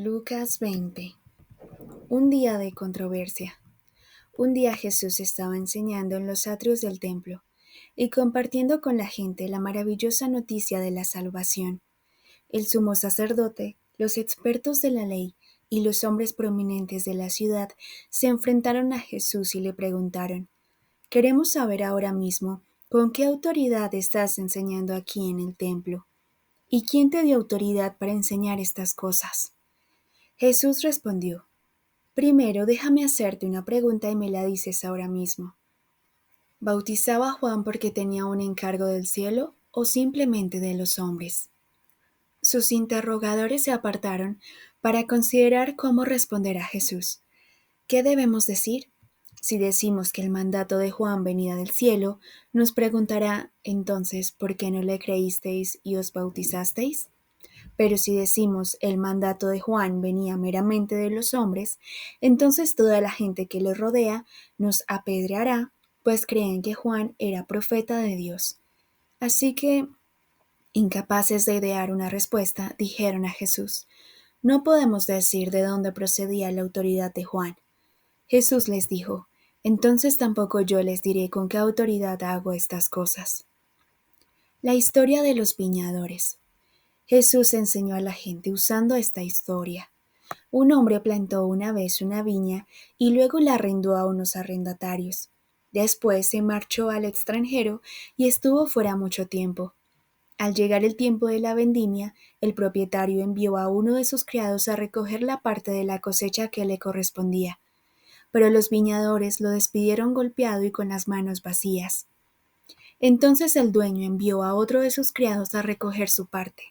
Lucas 20. Un día de controversia. Un día Jesús estaba enseñando en los atrios del templo y compartiendo con la gente la maravillosa noticia de la salvación. El sumo sacerdote, los expertos de la ley y los hombres prominentes de la ciudad se enfrentaron a Jesús y le preguntaron: «Queremos saber ahora mismo con qué autoridad estás enseñando aquí en el templo. ¿Y quién te dio autoridad para enseñar estas cosas?». Jesús respondió: «Primero déjame hacerte una pregunta y me la dices ahora mismo. ¿Bautizaba a Juan porque tenía un encargo del cielo o simplemente de los hombres?». Sus interrogadores se apartaron para considerar cómo responder a Jesús. ¿Qué debemos decir? Si decimos que el mandato de Juan venía del cielo, nos preguntará entonces ¿por qué no le creísteis y os bautizasteis? Pero si decimos el mandato de Juan venía meramente de los hombres, entonces toda la gente que le rodea nos apedreará, pues creen que Juan era profeta de Dios. Así que, incapaces de idear una respuesta, dijeron a Jesús: «No podemos decir de dónde procedía la autoridad de Juan». Jesús les dijo: «Entonces tampoco yo les diré con qué autoridad hago estas cosas». La historia de los viñadores. Jesús enseñó a la gente usando esta historia. Un hombre plantó una vez una viña y luego la arrendó a unos arrendatarios. Después se marchó al extranjero y estuvo fuera mucho tiempo. Al llegar el tiempo de la vendimia, el propietario envió a uno de sus criados a recoger la parte de la cosecha que le correspondía. Pero los viñadores lo despidieron golpeado y con las manos vacías. Entonces el dueño envió a otro de sus criados a recoger su parte.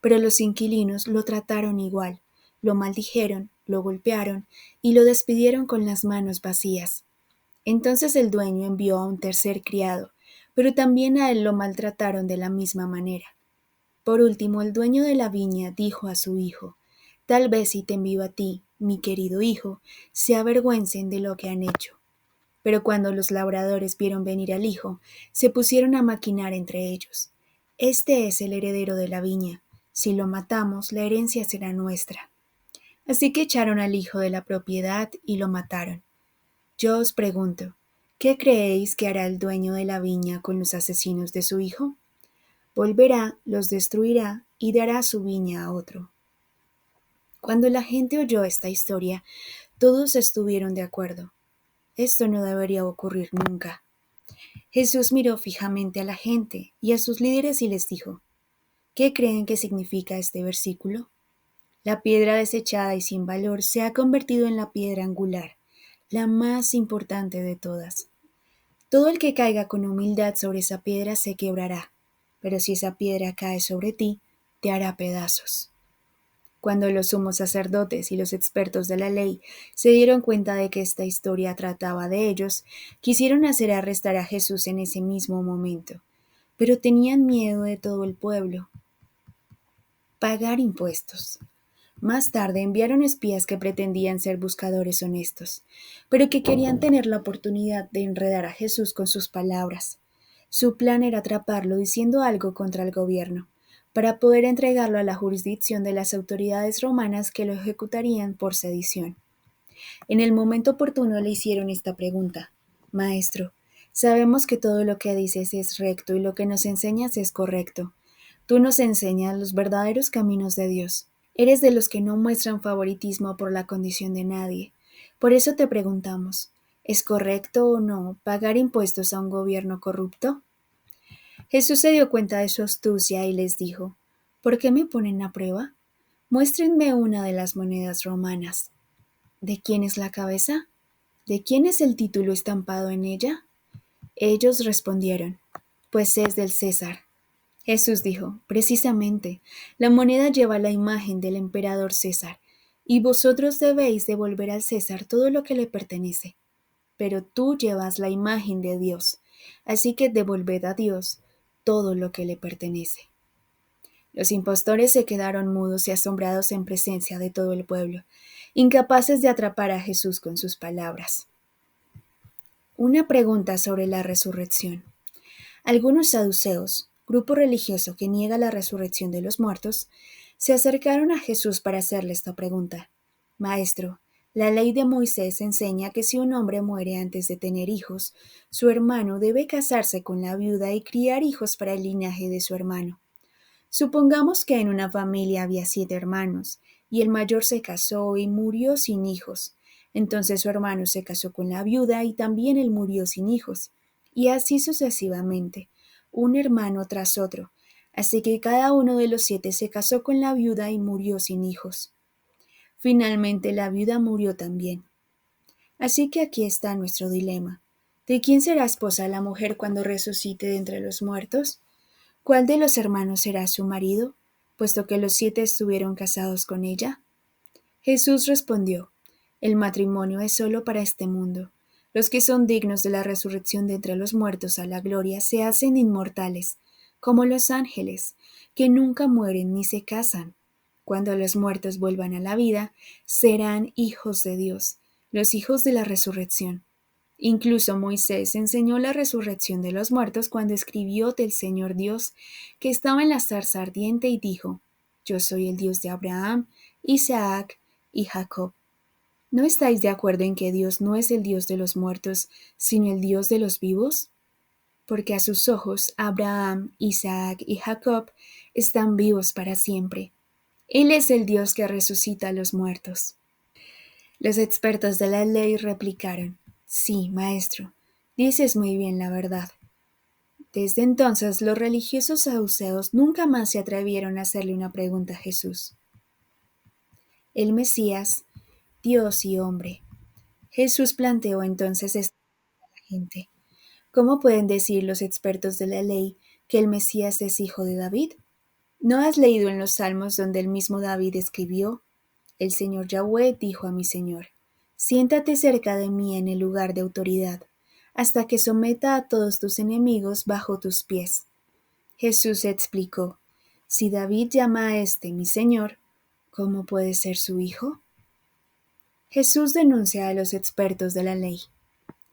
Pero los inquilinos lo trataron igual, lo maldijeron, lo golpearon y lo despidieron con las manos vacías. Entonces el dueño envió a un tercer criado, pero también a él lo maltrataron de la misma manera. Por último, el dueño de la viña dijo a su hijo: «Tal vez si te envío a ti, mi querido hijo, se avergüencen de lo que han hecho». Pero cuando los labradores vieron venir al hijo, se pusieron a maquinar entre ellos: «Este es el heredero de la viña. Si lo matamos, la herencia será nuestra». Así que echaron al hijo de la propiedad y lo mataron. Yo os pregunto, ¿qué creéis que hará el dueño de la viña con los asesinos de su hijo? Volverá, los destruirá y dará su viña a otro. Cuando la gente oyó esta historia, todos estuvieron de acuerdo. Esto no debería ocurrir nunca. Jesús miró fijamente a la gente y a sus líderes y les dijo: «¿Qué creen que significa este versículo? La piedra desechada y sin valor se ha convertido en la piedra angular, la más importante de todas. Todo el que caiga con humildad sobre esa piedra se quebrará, pero si esa piedra cae sobre ti, te hará pedazos». Cuando los sumos sacerdotes y los expertos de la ley se dieron cuenta de que esta historia trataba de ellos, quisieron hacer arrestar a Jesús en ese mismo momento, pero tenían miedo de todo el pueblo. Pagar impuestos. Más tarde enviaron espías que pretendían ser buscadores honestos, pero que querían tener la oportunidad de enredar a Jesús con sus palabras. Su plan era atraparlo diciendo algo contra el gobierno, para poder entregarlo a la jurisdicción de las autoridades romanas que lo ejecutarían por sedición. En el momento oportuno le hicieron esta pregunta: «Maestro, sabemos que todo lo que dices es recto y lo que nos enseñas es correcto. Tú nos enseñas los verdaderos caminos de Dios. Eres de los que no muestran favoritismo por la condición de nadie. Por eso te preguntamos, ¿es correcto o no pagar impuestos a un gobierno corrupto?». Jesús se dio cuenta de su astucia y les dijo: «¿Por qué me ponen a prueba? Muéstrenme una de las monedas romanas». «¿De quién es la cabeza? ¿De quién es el título estampado en ella?». Ellos respondieron: «Pues es del César». Jesús dijo: «Precisamente, la moneda lleva la imagen del emperador César, y vosotros debéis devolver al César todo lo que le pertenece. Pero tú llevas la imagen de Dios, así que devolved a Dios todo lo que le pertenece». Los impostores se quedaron mudos y asombrados en presencia de todo el pueblo, incapaces de atrapar a Jesús con sus palabras. Una pregunta sobre la resurrección. Algunos saduceos, grupo religioso que niega la resurrección de los muertos, Se acercaron a Jesús para hacerle esta pregunta. Maestro, la ley de Moisés enseña que si un hombre muere antes de tener hijos, su hermano debe casarse con la viuda y criar hijos para el linaje de su hermano. Supongamos que en una familia había 7 hermanos, y el mayor se casó y murió sin hijos. Entonces su hermano se casó con la viuda y también él murió sin hijos. Y así sucesivamente, un hermano tras otro. Así que cada uno de los 7 se casó con la viuda y murió sin hijos. Finalmente la viuda murió también. Así que aquí está nuestro dilema. ¿De quién será esposa la mujer cuando resucite de entre los muertos? ¿Cuál de los hermanos será su marido, puesto que los 7 estuvieron casados con ella? Jesús respondió, el matrimonio es solo para este mundo. Los que son dignos de la resurrección de entre los muertos a la gloria se hacen inmortales, como los ángeles, que nunca mueren ni se casan. Cuando los muertos vuelvan a la vida, serán hijos de Dios, los hijos de la resurrección. Incluso Moisés enseñó la resurrección de los muertos cuando escribió del Señor Dios, que estaba en la zarza ardiente y dijo, Yo soy el Dios de Abraham, Isaac y Jacob. ¿No estáis de acuerdo en que Dios no es el Dios de los muertos, sino el Dios de los vivos? Porque a sus ojos Abraham, Isaac y Jacob están vivos para siempre. Él es el Dios que resucita a los muertos. Los expertos de la ley replicaron, Sí, maestro, dices muy bien la verdad. Desde entonces los religiosos saduceos nunca más se atrevieron a hacerle una pregunta a Jesús. El Mesías, Dios y hombre. Jesús planteó entonces esta a la gente. ¿Cómo pueden decir los expertos de la ley que el Mesías es hijo de David? ¿No has leído en los Salmos donde el mismo David escribió? El Señor Yahweh dijo a mi Señor, Siéntate cerca de mí en el lugar de autoridad, hasta que someta a todos tus enemigos bajo tus pies. Jesús explicó, Si David llama a este mi Señor, ¿cómo puede ser su hijo? Jesús denuncia a los expertos de la ley.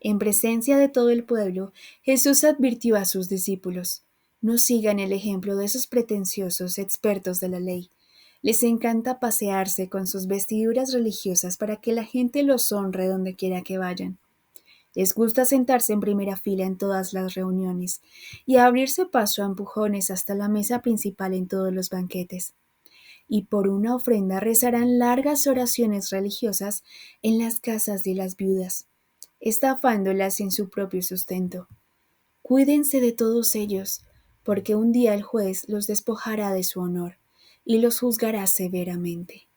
En presencia de todo el pueblo, Jesús advirtió a sus discípulos, no sigan el ejemplo de esos pretenciosos expertos de la ley. Les encanta pasearse con sus vestiduras religiosas para que la gente los honre donde quiera que vayan. Les gusta sentarse en primera fila en todas las reuniones y abrirse paso a empujones hasta la mesa principal en todos los banquetes. Y por una ofrenda rezarán largas oraciones religiosas en las casas de las viudas, estafándolas en su propio sustento. Cuídense de todos ellos, porque un día el juez los despojará de su honor y los juzgará severamente.